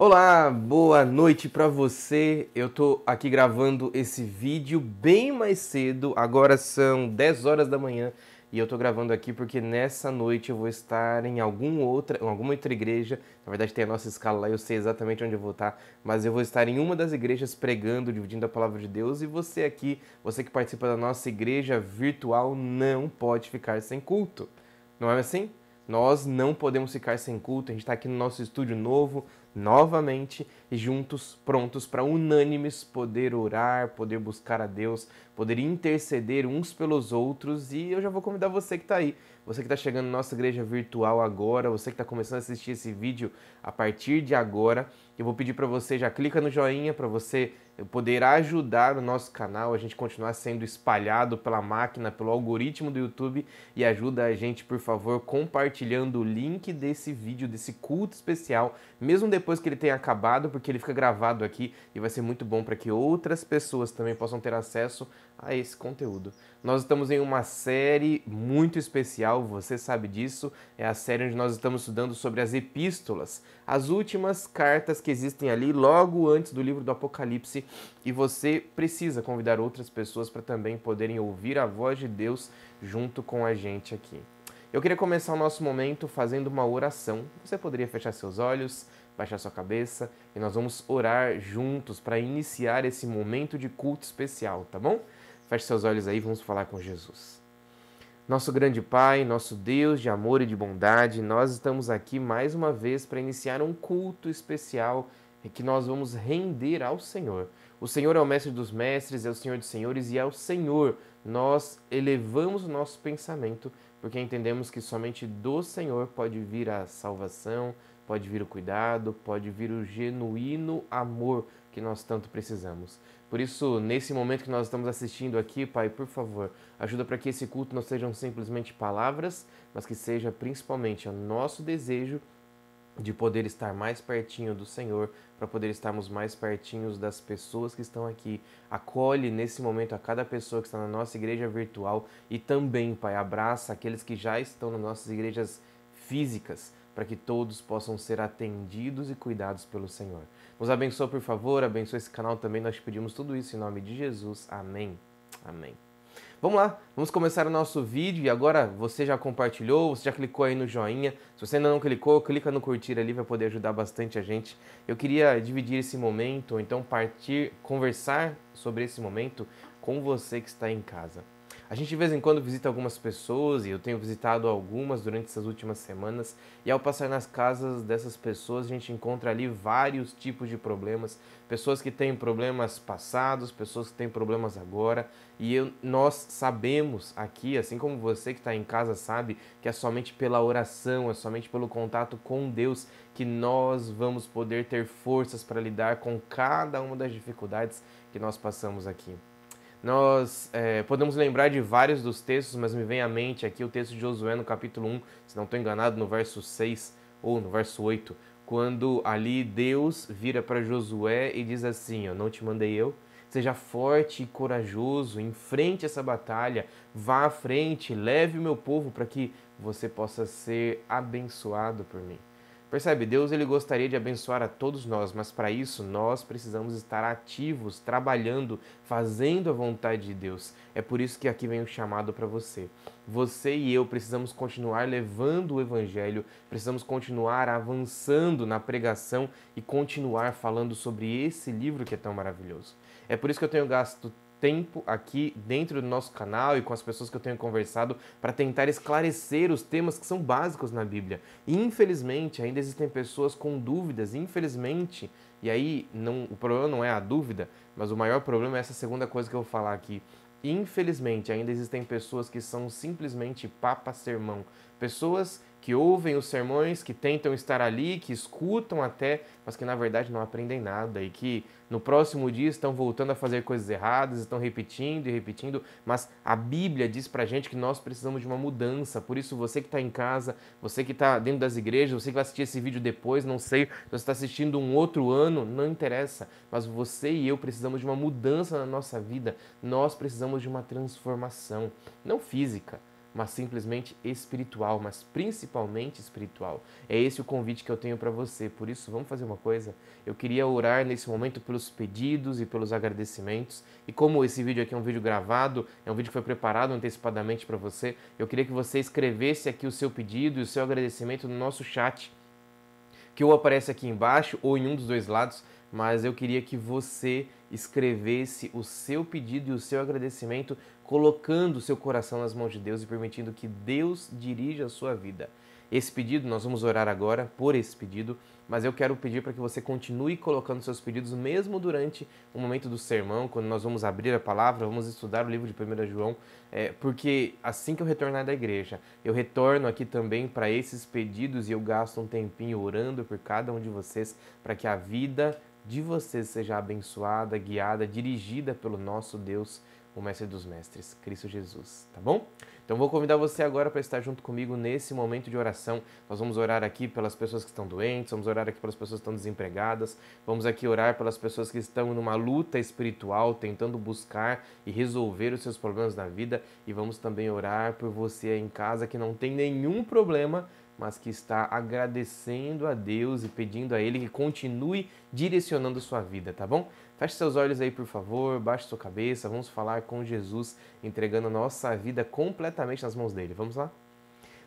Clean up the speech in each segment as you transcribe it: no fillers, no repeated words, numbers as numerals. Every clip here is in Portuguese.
Olá, boa noite pra você. Eu tô aqui gravando esse vídeo bem mais cedo. Agora são 10 horas da manhã e eu tô gravando aqui porque nessa noite eu vou estar em alguma outra igreja. Na verdade tem a nossa escala lá, eu sei exatamente onde eu vou estar, mas eu vou estar em uma das igrejas pregando, dividindo a palavra de Deus, e você aqui, você que participa da nossa igreja virtual, não pode ficar sem culto. Não é assim? Nós não podemos ficar sem culto. A gente está aqui no nosso estúdio novo, novamente, e juntos, prontos para unânimes poder orar, poder buscar a Deus, poder interceder uns pelos outros. E eu já vou convidar você que está aí, você que está chegando na nossa igreja virtual agora, você que está começando a assistir esse vídeo a partir de agora. Eu vou pedir para você, já clica no joinha para você poder ajudar o nosso canal, a gente continuar sendo espalhado pela máquina, pelo algoritmo do YouTube, e ajuda a gente, por favor, compartilhando o link desse vídeo, desse culto especial, mesmo depois que ele tenha acabado, porque ele fica gravado aqui e vai ser muito bom para que outras pessoas também possam ter acesso a esse conteúdo. Nós estamos em uma série muito especial, você sabe disso, é a série onde nós estamos estudando sobre as epístolas, as últimas cartas que existem ali logo antes do livro do Apocalipse, e você precisa convidar outras pessoas para também poderem ouvir a voz de Deus junto com a gente aqui. Eu queria começar o nosso momento fazendo uma oração. Você poderia fechar seus olhos, baixar sua cabeça, e nós vamos orar juntos para iniciar esse momento de culto especial, tá bom? Feche seus olhos aí, vamos falar com Jesus. Nosso grande Pai, nosso Deus de amor e de bondade, nós estamos aqui mais uma vez para iniciar um culto especial em que nós vamos render ao Senhor. O Senhor é o Mestre dos Mestres, é o Senhor dos Senhores, e é o Senhor nós elevamos o nosso pensamento, porque entendemos que somente do Senhor pode vir a salvação, pode vir o cuidado, pode vir o genuíno amor que nós tanto precisamos. Por isso, nesse momento que nós estamos assistindo aqui, Pai, por favor, ajuda para que esse culto não sejam simplesmente palavras, mas que seja principalmente o nosso desejo de poder estar mais pertinho do Senhor, para poder estarmos mais pertinhos das pessoas que estão aqui. Acolhe nesse momento a cada pessoa que está na nossa igreja virtual e também, Pai, abraça aqueles que já estão nas nossas igrejas físicas, para que todos possam ser atendidos e cuidados pelo Senhor. Nos abençoa, por favor, abençoa esse canal também, nós te pedimos tudo isso em nome de Jesus. Amém. Amém. Vamos lá, vamos começar o nosso vídeo, e agora você já compartilhou, você já clicou aí no joinha. Se você ainda não clicou, clica no curtir ali, vai poder ajudar bastante a gente. Eu queria dividir esse momento, ou então conversar sobre esse momento com você que está em casa. A gente de vez em quando visita algumas pessoas, e eu tenho visitado algumas durante essas últimas semanas, e ao passar nas casas dessas pessoas, a gente encontra ali vários tipos de problemas, pessoas que têm problemas passados, pessoas que têm problemas agora, e nós sabemos aqui, assim como você que está em casa sabe, que é somente pela oração, é somente pelo contato com Deus que nós vamos poder ter forças para lidar com cada uma das dificuldades que nós passamos aqui. Nós podemos lembrar de vários dos textos, mas me vem à mente aqui o texto de Josué no capítulo 1, se não estou enganado, no verso 6 ou no verso 8, quando ali Deus vira para Josué e diz assim: "Eu não te mandei eu? Seja forte e corajoso, enfrente essa batalha, vá à frente, leve o meu povo para que você possa ser abençoado por mim." Percebe? Deus ele gostaria de abençoar a todos nós, mas para isso nós precisamos estar ativos, trabalhando, fazendo a vontade de Deus. É por isso que aqui vem o chamado para você. Você e eu precisamos continuar levando o Evangelho, precisamos continuar avançando na pregação e continuar falando sobre esse livro que é tão maravilhoso. É por isso que eu tenho gasto tempo aqui dentro do nosso canal e com as pessoas que eu tenho conversado para tentar esclarecer os temas que são básicos na Bíblia. E, infelizmente, ainda existem pessoas com dúvidas, infelizmente, e aí o problema não é a dúvida, mas o maior problema é essa segunda coisa que eu vou falar aqui. Infelizmente, ainda existem pessoas que são simplesmente papa-sermão, pessoas que ouvem os sermões, que tentam estar ali, que escutam até, mas que na verdade não aprendem nada e que no próximo dia estão voltando a fazer coisas erradas, estão repetindo e repetindo, mas a Bíblia diz pra gente que nós precisamos de uma mudança. Por isso, você que está em casa, você que está dentro das igrejas, você que vai assistir esse vídeo depois, não sei, você está assistindo um outro ano, não interessa, mas você e eu precisamos de uma mudança na nossa vida, nós precisamos de uma transformação, não física, mas simplesmente espiritual, mas principalmente espiritual. É esse o convite que eu tenho para você. Por isso, vamos fazer uma coisa? Eu queria orar nesse momento pelos pedidos e pelos agradecimentos. E como esse vídeo aqui é um vídeo gravado, é um vídeo que foi preparado antecipadamente para você, eu queria que você escrevesse aqui o seu pedido e o seu agradecimento no nosso chat, que ou aparece aqui embaixo ou em um dos dois lados, mas eu queria que você escrevesse o seu pedido e o seu agradecimento, colocando o seu coração nas mãos de Deus e permitindo que Deus dirija a sua vida. Esse pedido, nós vamos orar agora por esse pedido, mas eu quero pedir para que você continue colocando seus pedidos mesmo durante o momento do sermão, quando nós vamos abrir a palavra, vamos estudar o livro de 1 João, porque assim que eu retornar da igreja, eu retorno aqui também para esses pedidos e eu gasto um tempinho orando por cada um de vocês, para que a vida de vocês seja abençoada, guiada, dirigida pelo nosso Deus, o Mestre dos Mestres, Cristo Jesus, tá bom? Então vou convidar você agora para estar junto comigo nesse momento de oração. Nós vamos orar aqui pelas pessoas que estão doentes, vamos orar aqui pelas pessoas que estão desempregadas, vamos aqui orar pelas pessoas que estão numa luta espiritual, tentando buscar e resolver os seus problemas na vida, e vamos também orar por você aí em casa que não tem nenhum problema, mas que está agradecendo a Deus e pedindo a Ele que continue direcionando sua vida, tá bom? Feche seus olhos aí, por favor, baixe sua cabeça, vamos falar com Jesus, entregando a nossa vida completamente nas mãos dele. Vamos lá?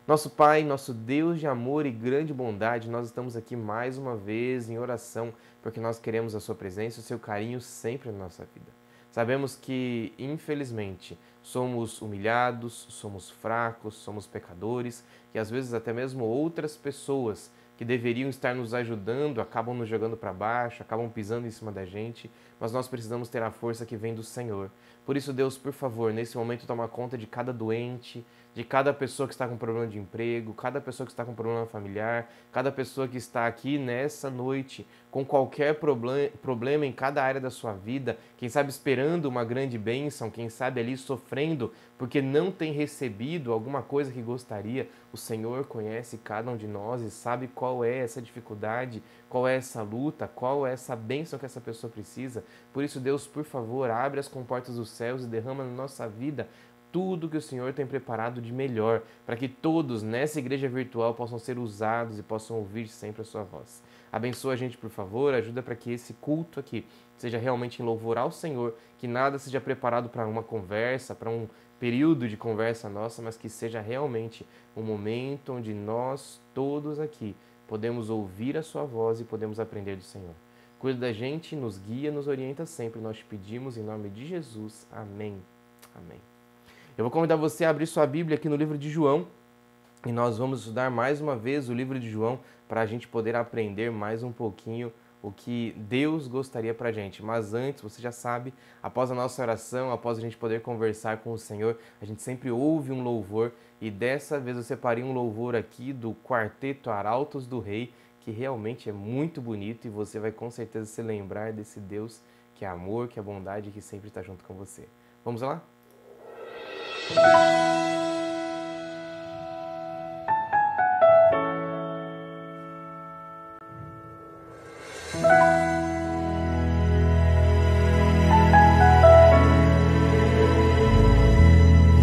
Nosso Pai, nosso Deus de amor e grande bondade, nós estamos aqui mais uma vez em oração, porque nós queremos a sua presença e o seu carinho sempre na nossa vida. Sabemos que, infelizmente, somos humilhados, somos fracos, somos pecadores e às vezes até mesmo outras pessoas que deveriam estar nos ajudando acabam nos jogando para baixo, acabam pisando em cima da gente, mas nós precisamos ter a força que vem do Senhor. Por isso, Deus, por favor, nesse momento toma conta de cada doente, de cada pessoa que está com problema de emprego, cada pessoa que está com problema familiar, cada pessoa que está aqui nessa noite com qualquer problema em cada área da sua vida, quem sabe esperando uma grande bênção, quem sabe ali sofrendo porque não tem recebido alguma coisa que gostaria. O Senhor conhece cada um de nós e sabe qual é essa dificuldade, qual é essa luta, qual é essa bênção que essa pessoa precisa. Por isso, Deus, por favor, abre as comportas dos céus e derrama na nossa vida tudo que o Senhor tem preparado de melhor, para que todos nessa igreja virtual possam ser usados e possam ouvir sempre a sua voz. Abençoa a gente, por favor, ajuda para que esse culto aqui seja realmente em louvor ao Senhor, que nada seja preparado para uma conversa, para um período de conversa nossa, mas que seja realmente um momento onde nós todos aqui podemos ouvir a sua voz e podemos aprender do Senhor. Cuida da gente, nos guia, nos orienta sempre, nós te pedimos em nome de Jesus. Amém. Amém. Eu vou convidar você a abrir sua Bíblia aqui no livro de João e nós vamos estudar mais uma vez o livro de João para a gente poder aprender mais um pouquinho o que Deus gostaria para a gente. Mas antes, você já sabe, após a nossa oração, após a gente poder conversar com o Senhor, a gente sempre ouve um louvor e dessa vez eu separei um louvor aqui do Quarteto Arautos do Rei, que realmente é muito bonito e você vai com certeza se lembrar desse Deus que é amor, que é bondade e que sempre está junto com você. Vamos lá?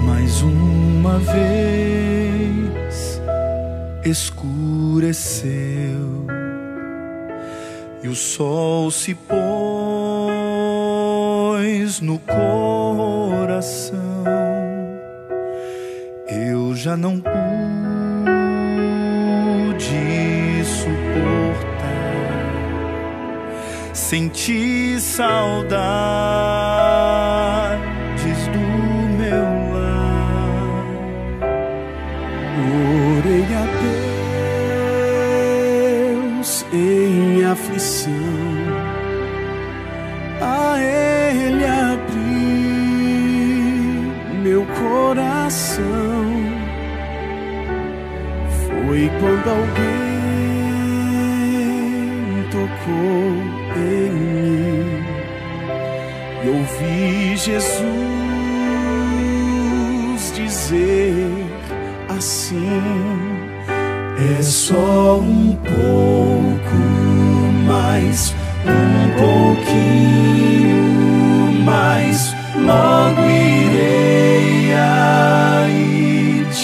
Mais uma vez escureceu e o sol se pôs no coração. Eu já não pude suportar, senti saudades do meu lar. Orei a Deus em aflição, a Ele abri meu coração. Foi quando alguém tocou em mim e ouvi Jesus dizer assim: é só um pouco mais, um pouquinho mais, logo irei aí te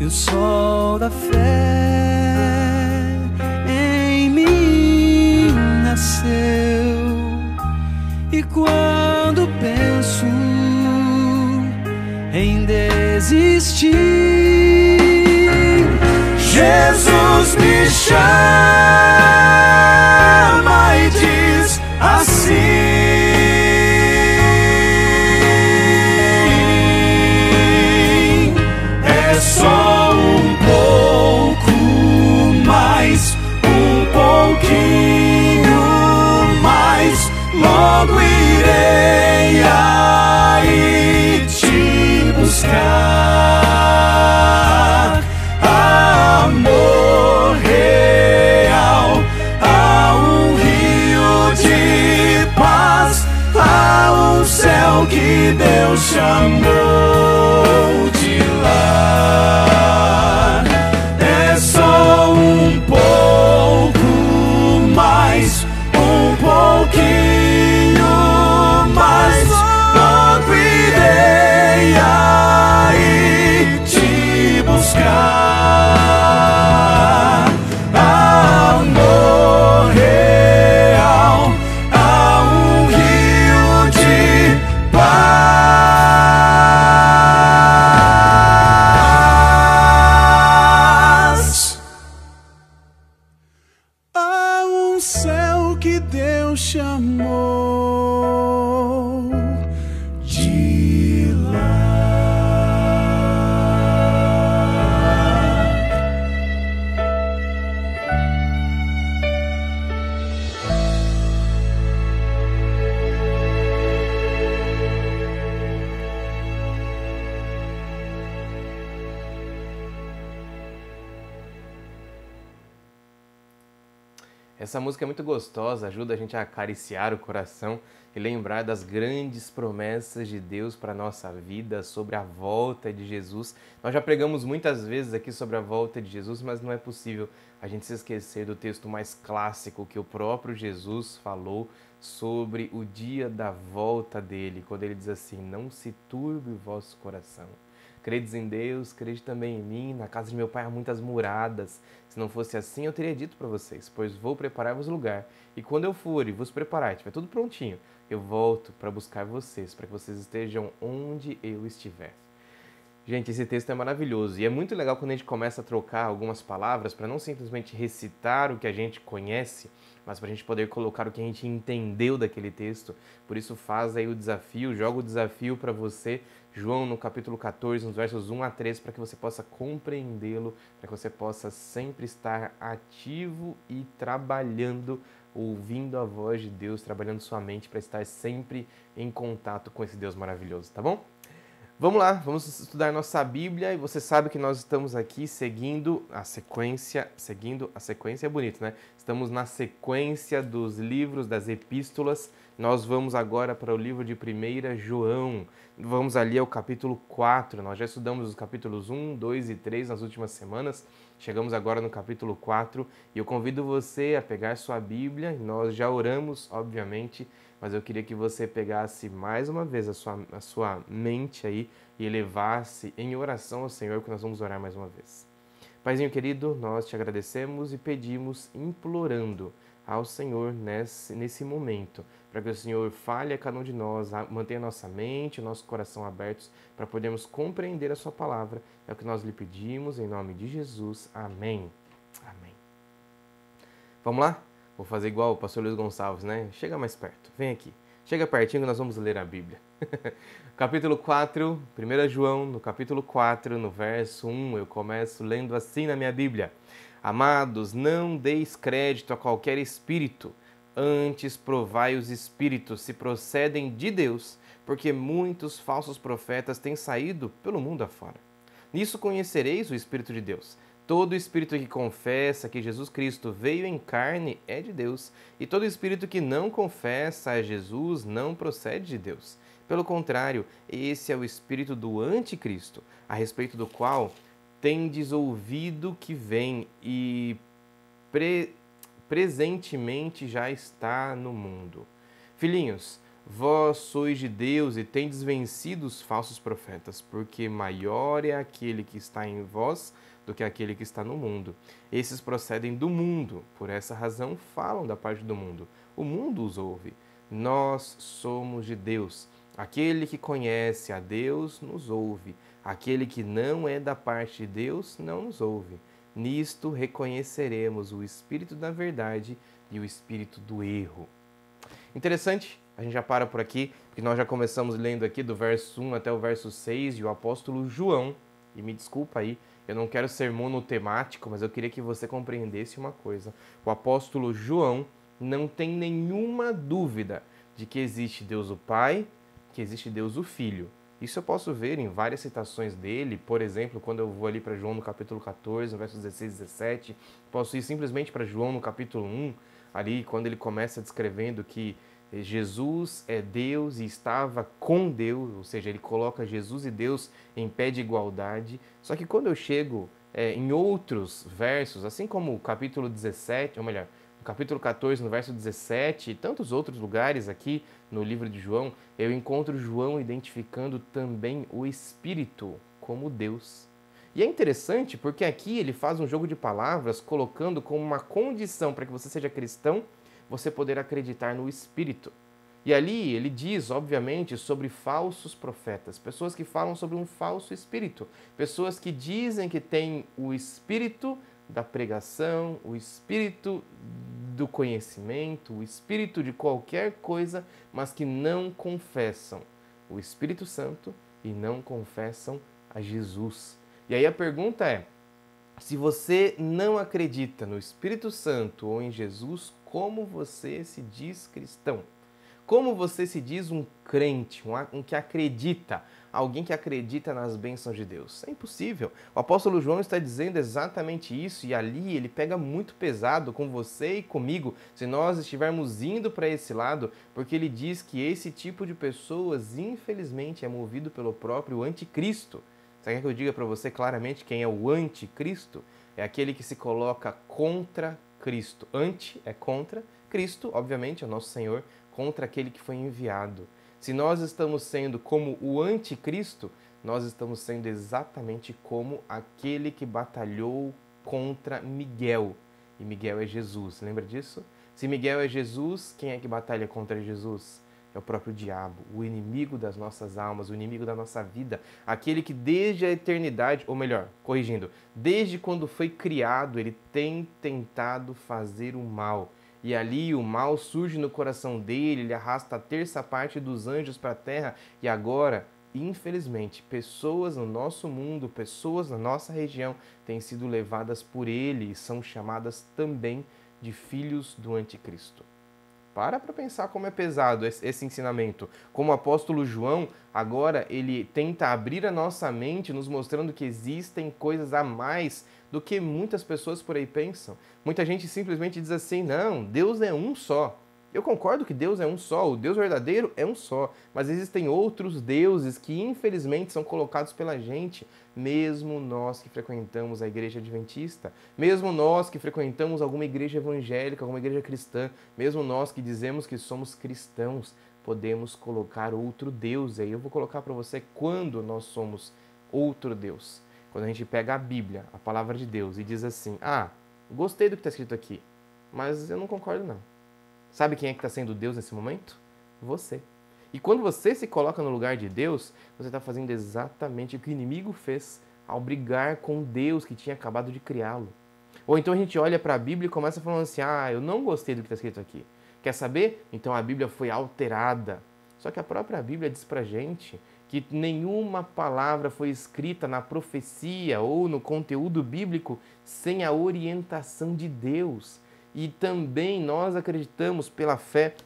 e o sol da fé em mim nasceu. E quando penso em desistir, Jesus me chama e diz assim: é só um pouco mais, um pouquinho mais, logo irei aí te buscar. Amor real, há um rio de paz, há um céu que Deus chamou de lar. É só um pouco mais, um pouquinho mais, logo irei aí te buscar. Amor real, há um rio de paz, há um céu que Deus chamou de lar. Essa música é muito gostosa, ajuda a gente a acariciar o coração e lembrar das grandes promessas de Deus para a nossa vida, sobre a volta de Jesus. Nós já pregamos muitas vezes aqui sobre a volta de Jesus, mas não é possível a gente se esquecer do texto mais clássico que o próprio Jesus falou sobre o dia da volta dele, quando ele diz assim: não se turbe o vosso coração. Credes em Deus, crede também em mim. Na casa de meu pai há muitas moradas. Se não fosse assim, eu teria dito para vocês, pois vou preparar-vos lugar. E quando eu for e vos preparar, estiver tudo prontinho, eu volto para buscar vocês, para que vocês estejam onde eu estiver. Gente, esse texto é maravilhoso e é muito legal quando a gente começa a trocar algumas palavras para não simplesmente recitar o que a gente conhece, mas para a gente poder colocar o que a gente entendeu daquele texto. Por isso faz aí o desafio, joga o desafio para você, João no capítulo 14, nos versos 1 a 3, para que você possa compreendê-lo, para que você possa sempre estar ativo e trabalhando, ouvindo a voz de Deus, trabalhando sua mente para estar sempre em contato com esse Deus maravilhoso, tá bom? Vamos lá, vamos estudar nossa Bíblia e você sabe que nós estamos aqui seguindo a sequência é bonito, né? Estamos na sequência dos livros, das epístolas. Nós vamos agora para o livro de 1 João. Vamos ali ao capítulo 4. Nós já estudamos os capítulos 1, 2 e 3 nas últimas semanas. Chegamos agora no capítulo 4 e eu convido você a pegar sua Bíblia. Nós já oramos, obviamente, mas eu queria que você pegasse mais uma vez a sua mente aí e elevasse em oração ao Senhor, que nós vamos orar mais uma vez. Paizinho querido, nós te agradecemos e pedimos, implorando ao Senhor nesse momento, para que o Senhor fale a cada um de nós, mantenha a nossa mente, o nosso coração abertos, para podermos compreender a sua palavra. É o que nós lhe pedimos, em nome de Jesus. Amém. Amém. Vamos lá? Vou fazer igual o pastor Luiz Gonçalves, né? Chega mais perto, vem aqui. Chega pertinho que nós vamos ler a Bíblia. Capítulo 4, 1 João, no capítulo 4, no verso 1, eu começo lendo assim na minha Bíblia. Amados, não deis crédito a qualquer espírito, antes provai os espíritos se procedem de Deus, porque muitos falsos profetas têm saído pelo mundo afora. Nisso conhecereis o Espírito de Deus. Todo espírito que confessa que Jesus Cristo veio em carne é de Deus, e todo espírito que não confessa a Jesus não procede de Deus. Pelo contrário, esse é o espírito do anticristo, a respeito do qual tendes ouvido que vem e presentemente já está no mundo. Filhinhos, Vós sois de Deus e tendes vencido os falsos profetas, porque maior é aquele que está em vós do que aquele que está no mundo. Esses procedem do mundo, por essa razão falam da parte do mundo. O mundo os ouve. Nós somos de Deus. Aquele que conhece a Deus nos ouve. Aquele que não é da parte de Deus não nos ouve. Nisto reconheceremos o espírito da verdade e o espírito do erro. Interessante, a gente já para por aqui, porque nós já começamos lendo aqui do verso 1 até o verso 6, e o apóstolo João, e me desculpa aí, eu não quero ser monotemático, mas eu queria que você compreendesse uma coisa. O apóstolo João não tem nenhuma dúvida de que existe Deus o Pai, que existe Deus o Filho. Isso eu posso ver em várias citações dele, por exemplo, quando eu vou ali para João no capítulo 14, no verso 16 e 17, posso ir simplesmente para João no capítulo 1, ali quando ele começa descrevendo que Jesus é Deus e estava com Deus, ou seja, ele coloca Jesus e Deus em pé de igualdade. Só que quando eu chego em outros versos, assim como o capítulo 17, ou melhor, no capítulo 14, no verso 17, e tantos outros lugares aqui no livro de João, eu encontro João identificando também o Espírito como Deus. E é interessante porque aqui ele faz um jogo de palavras colocando como uma condição para que você seja cristão, você poder acreditar no Espírito. E ali ele diz, obviamente, sobre falsos profetas, pessoas que falam sobre um falso espírito, pessoas que dizem que têm o espírito da pregação, o espírito do conhecimento, o espírito de qualquer coisa, mas que não confessam o Espírito Santo e não confessam a Jesus. E aí a pergunta é, se você não acredita no Espírito Santo ou em Jesus, como você se diz cristão? Como você se diz um crente, um que acredita, alguém que acredita nas bênçãos de Deus? É impossível. O apóstolo João está dizendo exatamente isso e ali ele pega muito pesado com você e comigo se nós estivermos indo para esse lado, porque ele diz que esse tipo de pessoas, infelizmente, é movido pelo próprio anticristo. Você quer que eu diga para você claramente quem é o anticristo? É aquele que se coloca contra Cristo. Anti é contra, Cristo, obviamente, é o nosso Senhor, contra aquele que foi enviado. Se nós estamos sendo como o anticristo, nós estamos sendo exatamente como aquele que batalhou contra Miguel. E Miguel é Jesus, lembra disso? Se Miguel é Jesus, quem é que batalha contra Jesus? É o próprio diabo, o inimigo das nossas almas, o inimigo da nossa vida, aquele que desde a eternidade, ou melhor, corrigindo, desde quando foi criado, ele tem tentado fazer o mal. E ali o mal surge no coração dele, ele arrasta a terça parte dos anjos para a terra, e agora, infelizmente, pessoas no nosso mundo, pessoas na nossa região têm sido levadas por ele e são chamadas também de filhos do anticristo. Para pensar como é pesado esse ensinamento. Como o apóstolo João, agora ele tenta abrir a nossa mente, nos mostrando que existem coisas a mais do que muitas pessoas por aí pensam. Muita gente simplesmente diz assim, não, Deus é um só. Eu concordo que Deus é um só, o Deus verdadeiro é um só, mas existem outros deuses que infelizmente são colocados pela gente, mesmo nós que frequentamos a igreja adventista, mesmo nós que frequentamos alguma igreja evangélica, alguma igreja cristã, mesmo nós que dizemos que somos cristãos, podemos colocar outro Deus. E aí eu vou colocar para você quando nós somos outro Deus. Quando a gente pega a Bíblia, a palavra de Deus, e diz assim, gostei do que está escrito aqui, mas eu não concordo não. Sabe quem é que está sendo Deus nesse momento? Você. E quando você se coloca no lugar de Deus, você está fazendo exatamente o que o inimigo fez ao brigar com Deus que tinha acabado de criá-lo. Ou então a gente olha para a Bíblia e começa falando assim, eu não gostei do que está escrito aqui. Quer saber? Então a Bíblia foi alterada. Só que a própria Bíblia diz para a gente que nenhuma palavra foi escrita na profecia ou no conteúdo bíblico sem a orientação de Deus. E também nós acreditamos pela fé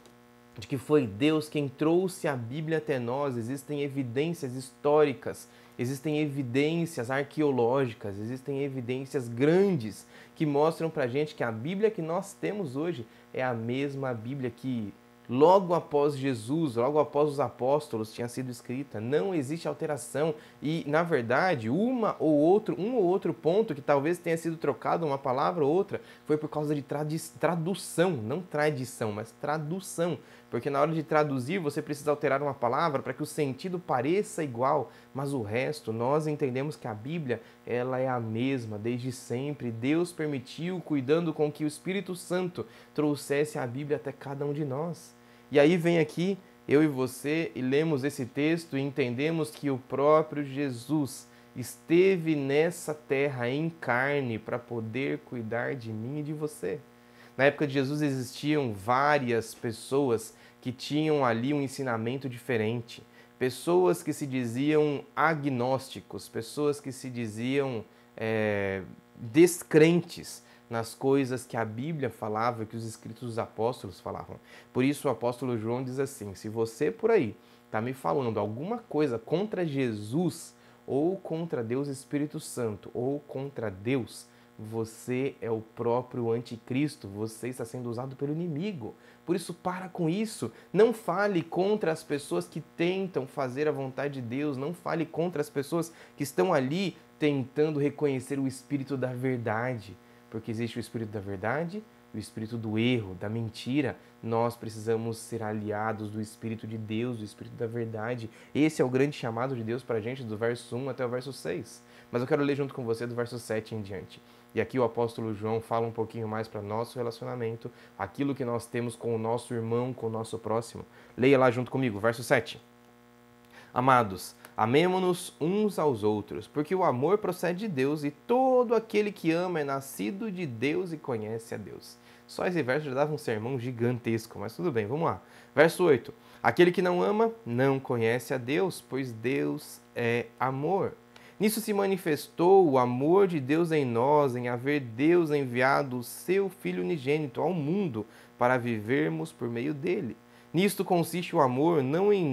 de que foi Deus quem trouxe a Bíblia até nós. Existem evidências históricas, existem evidências arqueológicas, existem evidências grandes que mostram pra gente que a Bíblia que nós temos hoje é a mesma Bíblia que logo após Jesus, logo após os apóstolos tinha sido escrita. Não existe alteração e, na verdade, um ou outro ponto que talvez tenha sido trocado uma palavra ou outra foi por causa de tradução, não tradição, mas tradução. porque na hora de traduzir você precisa alterar uma palavra para que o sentido pareça igual, mas o resto nós entendemos que a Bíblia ela é a mesma desde sempre. Deus permitiu, cuidando com que o Espírito Santo trouxesse a Bíblia até cada um de nós. E aí vem aqui eu e você e lemos esse texto e entendemos que o próprio Jesus esteve nessa terra em carne para poder cuidar de mim e de você. Na época de Jesus existiam várias pessoas que tinham ali um ensinamento diferente. Pessoas que se diziam agnósticos, pessoas que se diziam descrentes nas coisas que a Bíblia falava, que os escritos dos apóstolos falavam. Por isso o apóstolo João diz assim: se você por aí está me falando alguma coisa contra Jesus, ou contra Deus Espírito Santo, ou contra Deus, você é o próprio anticristo, você está sendo usado pelo inimigo. Por isso, para com isso. Não fale contra as pessoas que tentam fazer a vontade de Deus, não fale contra as pessoas que estão ali tentando reconhecer o Espírito da verdade. Porque existe o Espírito da verdade, o Espírito do erro, da mentira. Nós precisamos ser aliados do Espírito de Deus, do Espírito da verdade. Esse é o grande chamado de Deus para a gente, do verso 1 até o verso 6. Mas eu quero ler junto com você do verso 7 em diante. E aqui o apóstolo João fala um pouquinho mais para nosso relacionamento, aquilo que nós temos com o nosso irmão, com o nosso próximo. Leia lá junto comigo, verso 7. Amados, amemo-nos uns aos outros, porque o amor procede de Deus e todo aquele que ama é nascido de Deus e conhece a Deus. Só esse verso já dava um sermão gigantesco, mas tudo bem, vamos lá. Verso 8. Aquele que não ama não conhece a Deus, pois Deus é amor. Nisso se manifestou o amor de Deus em nós, em haver Deus enviado o seu Filho unigênito ao mundo para vivermos por meio dele. Nisto consiste o amor, não em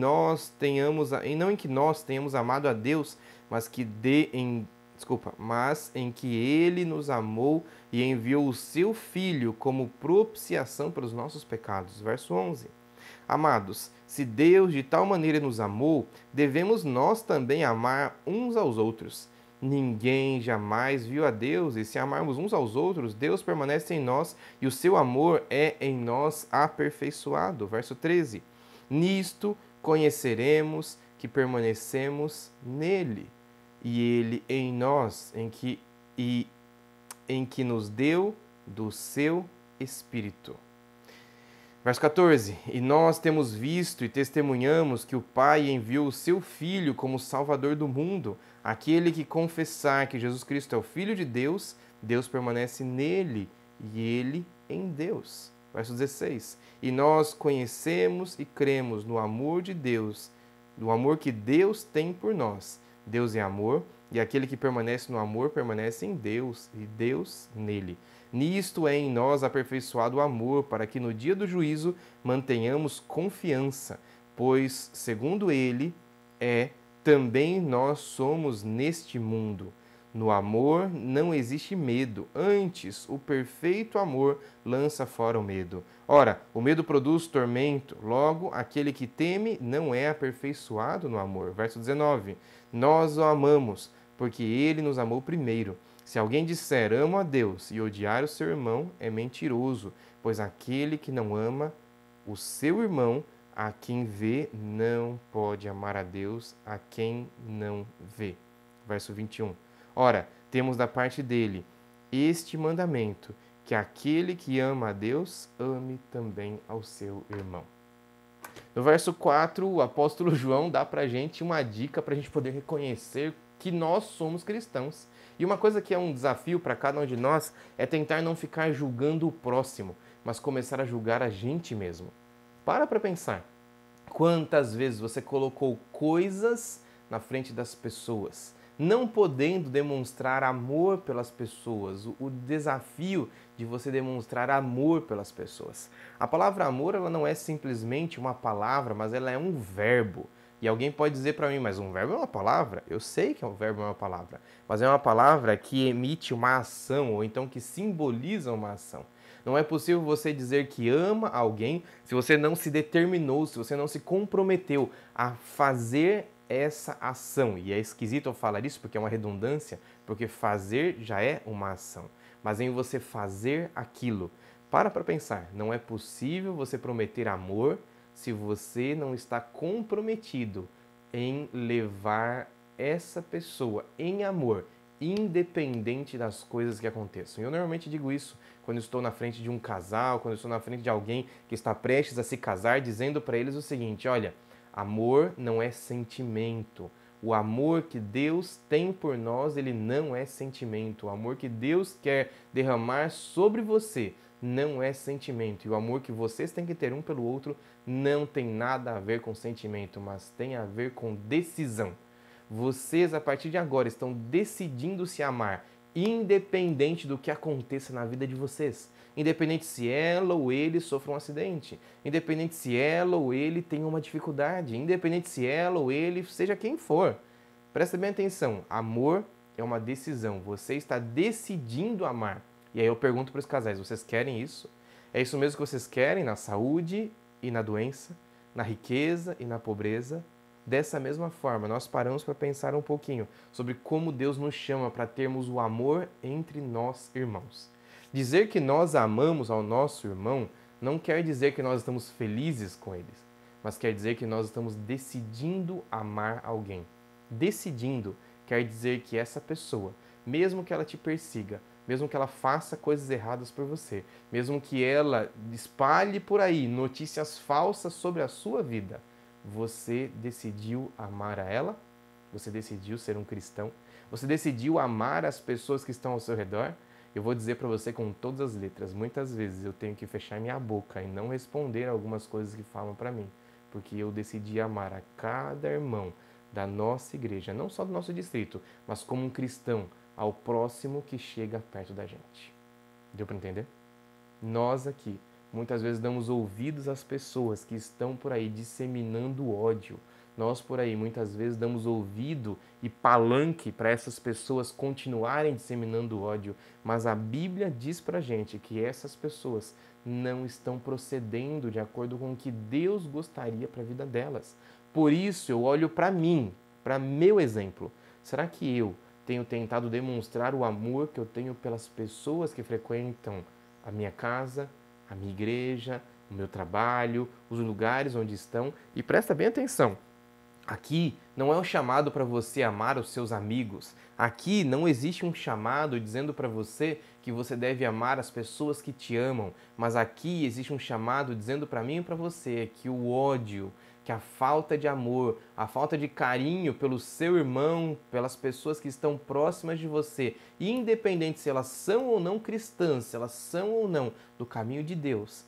que nós tenhamos amado a Deus, mas em que ele nos amou e enviou o seu Filho como propiciação pelos nossos pecados. Verso 11. Amados, se Deus de tal maneira nos amou, devemos nós também amar uns aos outros. Ninguém jamais viu a Deus, e se amarmos uns aos outros, Deus permanece em nós e o seu amor é em nós aperfeiçoado. Verso 13. Nisto conheceremos que permanecemos nele, e ele em nós, em que nos deu do seu Espírito. Verso 14. E nós temos visto e testemunhamos que o Pai enviou o seu Filho como Salvador do mundo. Aquele que confessar que Jesus Cristo é o Filho de Deus, Deus permanece nele e ele em Deus. Verso 16. E nós conhecemos e cremos no amor de Deus, do amor que Deus tem por nós. Deus é amor, e aquele que permanece no amor permanece em Deus, e Deus nele. Nisto é em nós aperfeiçoado o amor, para que no dia do juízo mantenhamos confiança, pois, segundo ele, também nós somos neste mundo. No amor não existe medo, antes o perfeito amor lança fora o medo. Ora, o medo produz tormento, logo aquele que teme não é aperfeiçoado no amor. Verso 19. Nós o amamos, porque ele nos amou primeiro. Se alguém disser amo a Deus e odiar o seu irmão, é mentiroso, pois aquele que não ama o seu irmão, a quem vê, não pode amar a Deus a quem não vê. Verso 21. Ora, temos da parte dele este mandamento, que aquele que ama a Deus, ame também ao seu irmão. No verso 4, o apóstolo João dá para a gente uma dica para a gente poder reconhecer que nós somos cristãos. E uma coisa que é um desafio para cada um de nós é tentar não ficar julgando o próximo, mas começar a julgar a gente mesmo. Para pensar. Quantas vezes você colocou coisas na frente das pessoas, não podendo demonstrar amor pelas pessoas, o desafio de você demonstrar amor pelas pessoas. A palavra amor, ela não é simplesmente uma palavra, mas ela é um verbo. E alguém pode dizer para mim, mas um verbo é uma palavra? Eu sei que um verbo é uma palavra, mas é uma palavra que emite uma ação, ou então que simboliza uma ação. Não é possível você dizer que ama alguém se você não se determinou, se você não se comprometeu a fazer essa ação. E é esquisito eu falar isso porque é uma redundância, porque fazer já é uma ação. Mas em você fazer aquilo, para pensar, não é possível você prometer amor, se você não está comprometido em levar essa pessoa em amor, independente das coisas que aconteçam. Eu normalmente digo isso quando estou na frente de um casal, quando estou na frente de alguém que está prestes a se casar, dizendo para eles o seguinte: olha, amor não é sentimento. O amor que Deus tem por nós, ele não é sentimento. O amor que Deus quer derramar sobre você não é sentimento. E o amor que vocês têm que ter um pelo outro não tem nada a ver com sentimento, mas tem a ver com decisão. Vocês, a partir de agora, estão decidindo se amar, independente do que aconteça na vida de vocês. Independente se ela ou ele sofra um acidente. Independente se ela ou ele tenha uma dificuldade. Independente se ela ou ele seja quem for. Presta bem atenção. Amor é uma decisão. Você está decidindo amar. E aí eu pergunto para os casais, vocês querem isso? É isso mesmo que vocês querem na saúde e na doença? Na riqueza e na pobreza? Dessa mesma forma, nós paramos para pensar um pouquinho sobre como Deus nos chama para termos o amor entre nós irmãos. Dizer que nós amamos ao nosso irmão não quer dizer que nós estamos felizes com eles, mas quer dizer que nós estamos decidindo amar alguém. Decidindo quer dizer que essa pessoa, mesmo que ela te persiga, mesmo que ela faça coisas erradas por você, mesmo que ela espalhe por aí notícias falsas sobre a sua vida, você decidiu amar a ela? Você decidiu ser um cristão? Você decidiu amar as pessoas que estão ao seu redor? Eu vou dizer para você com todas as letras, muitas vezes eu tenho que fechar minha boca e não responder algumas coisas que falam para mim, porque eu decidi amar a cada irmão da nossa igreja, não só do nosso distrito, mas como um cristão, ao próximo que chega perto da gente. Deu para entender? Nós aqui muitas vezes damos ouvidos às pessoas que estão por aí disseminando ódio. Nós por aí muitas vezes damos ouvido e palanque para essas pessoas continuarem disseminando ódio, mas a Bíblia diz pra gente que essas pessoas não estão procedendo de acordo com o que Deus gostaria para a vida delas. Por isso eu olho para mim, para meu exemplo. Será que eu tenho tentado demonstrar o amor que eu tenho pelas pessoas que frequentam a minha casa, a minha igreja, o meu trabalho, os lugares onde estão? E presta bem atenção, aqui não é um chamado para você amar os seus amigos. Aqui não existe um chamado dizendo para você que você deve amar as pessoas que te amam. Mas aqui existe um chamado dizendo para mim e para você que o ódio, que a falta de amor, a falta de carinho pelo seu irmão, pelas pessoas que estão próximas de você, independente se elas são ou não cristãs, se elas são ou não do caminho de Deus,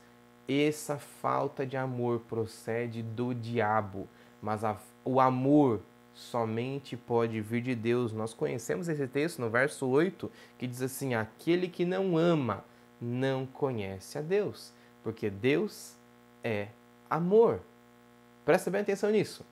essa falta de amor procede do diabo. Mas o amor somente pode vir de Deus. Nós conhecemos esse texto no verso 8, que diz assim: aquele que não ama não conhece a Deus, porque Deus é amor. Presta bem atenção nisso.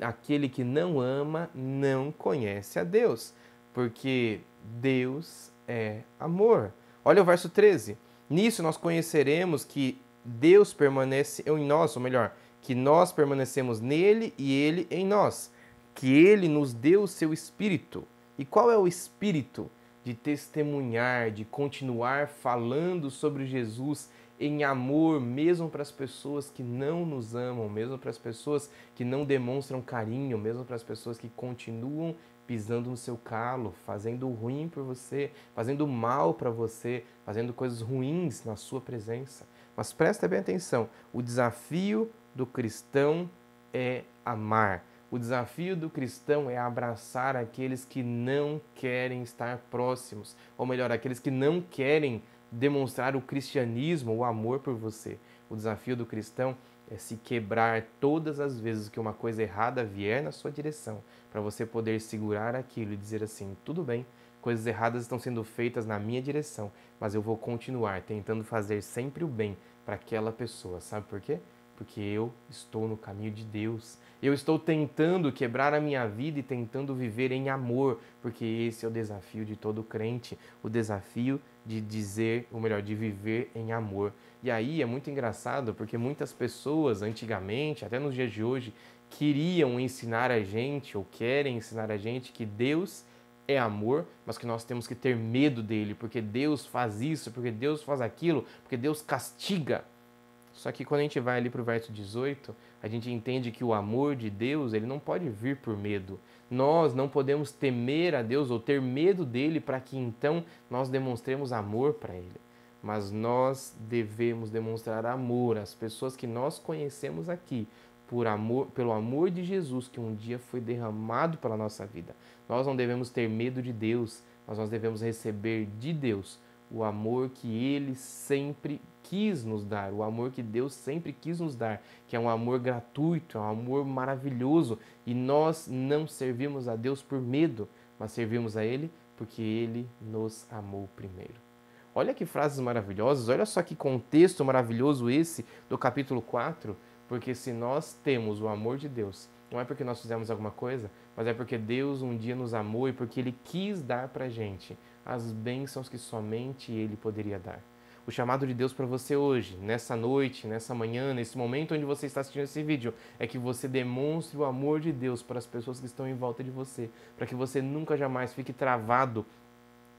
Aquele que não ama não conhece a Deus, porque Deus é amor. Olha o verso 13. Nisso nós conheceremos que Deus permanece em nós, ou melhor, que nós permanecemos nele e ele em nós, que ele nos deu o seu Espírito. E qual é o Espírito? De testemunhar, de continuar falando sobre Jesus em amor, mesmo para as pessoas que não nos amam, mesmo para as pessoas que não demonstram carinho, mesmo para as pessoas que continuam pisando no seu calo, fazendo ruim por você, fazendo mal para você, fazendo coisas ruins na sua presença. Mas presta bem atenção, o desafio do cristão é amar. O desafio do cristão é abraçar aqueles que não querem estar próximos, ou melhor, aqueles que não querem demonstrar o cristianismo, o amor por você. O desafio do cristão é se quebrar todas as vezes que uma coisa errada vier na sua direção, para você poder segurar aquilo e dizer assim: tudo bem, coisas erradas estão sendo feitas na minha direção, mas eu vou continuar tentando fazer sempre o bem para aquela pessoa. Sabe por quê? Porque eu estou no caminho de Deus. Eu estou tentando quebrar a minha vida e tentando viver em amor, porque esse é o desafio de todo crente, o desafio de dizer, ou melhor, de viver em amor. E aí é muito engraçado, porque muitas pessoas antigamente, até nos dias de hoje, queriam ensinar a gente, ou querem ensinar a gente, que Deus é amor, mas que nós temos que ter medo dele, porque Deus faz isso, porque Deus faz aquilo, porque Deus castiga. Só que quando a gente vai ali para o verso 18, a gente entende que o amor de Deus, ele não pode vir por medo. Nós não podemos temer a Deus ou ter medo dele para que então nós demonstremos amor para ele. Mas nós devemos demonstrar amor às pessoas que nós conhecemos aqui, por amor, pelo amor de Jesus que um dia foi derramado pela nossa vida. Nós não devemos ter medo de Deus, mas nós devemos receber de Deus o amor que Ele sempre quis nos dar, o amor que Deus sempre quis nos dar, que é um amor gratuito, é um amor maravilhoso. E nós não servimos a Deus por medo, mas servimos a Ele porque Ele nos amou primeiro. Olha que frases maravilhosas, olha só que contexto maravilhoso esse do capítulo 4, porque se nós temos o amor de Deus, não é porque nós fizemos alguma coisa, mas é porque Deus um dia nos amou e porque Ele quis dar pra gente as bênçãos que somente Ele poderia dar. O chamado de Deus para você hoje, nessa noite, nessa manhã, nesse momento onde você está assistindo esse vídeo, é que você demonstre o amor de Deus para as pessoas que estão em volta de você, para que você nunca jamais fique travado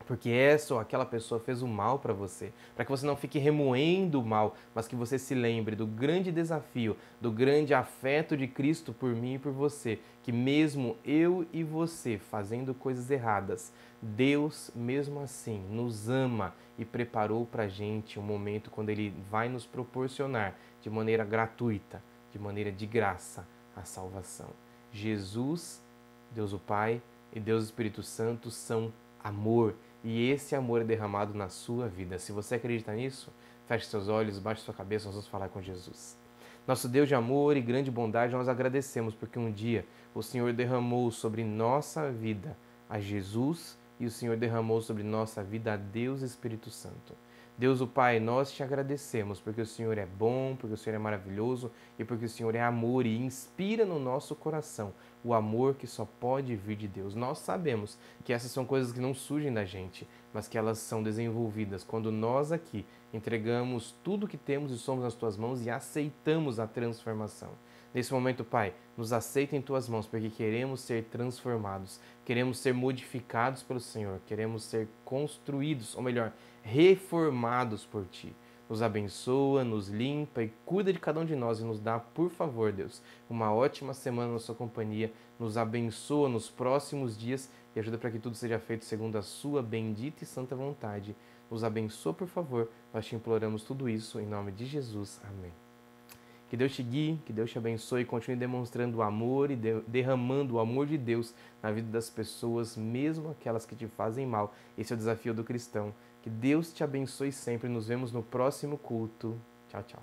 porque essa ou aquela pessoa fez o mal para você, para que você não fique remoendo o mal, mas que você se lembre do grande desafio, do grande afeto de Cristo por mim e por você, que mesmo eu e você fazendo coisas erradas, Deus mesmo assim nos ama e preparou para a gente um momento quando Ele vai nos proporcionar de maneira gratuita, de maneira de graça, a salvação. Jesus, Deus o Pai e Deus o Espírito Santo são amor. E esse amor é derramado na sua vida. Se você acredita nisso, feche seus olhos, baixe sua cabeça, nós vamos falar com Jesus. Nosso Deus de amor e grande bondade, nós agradecemos porque um dia o Senhor derramou sobre nossa vida a Jesus e o Senhor derramou sobre nossa vida a Deus Espírito Santo. Deus o Pai, nós te agradecemos porque o Senhor é bom, porque o Senhor é maravilhoso e porque o Senhor é amor e inspira no nosso coração o amor que só pode vir de Deus. Nós sabemos que essas são coisas que não surgem da gente, mas que elas são desenvolvidas quando nós aqui entregamos tudo que temos e somos nas tuas mãos e aceitamos a transformação. Nesse momento, Pai, nos aceita em tuas mãos porque queremos ser transformados, queremos ser modificados pelo Senhor, queremos ser construídos, ou melhor, reformados por Ti. Nos abençoa, nos limpa e cuida de cada um de nós e nos dá, por favor, Deus, uma ótima semana na sua companhia. Nos abençoa nos próximos dias e ajuda para que tudo seja feito segundo a sua bendita e santa vontade. Nos abençoa, por favor. Nós te imploramos tudo isso em nome de Jesus. Amém. Que Deus te guie, que Deus te abençoe e continue demonstrando o amor e derramando o amor de Deus na vida das pessoas, mesmo aquelas que te fazem mal. Esse é o desafio do cristão. Que Deus te abençoe sempre. Nos vemos no próximo culto. Tchau, tchau.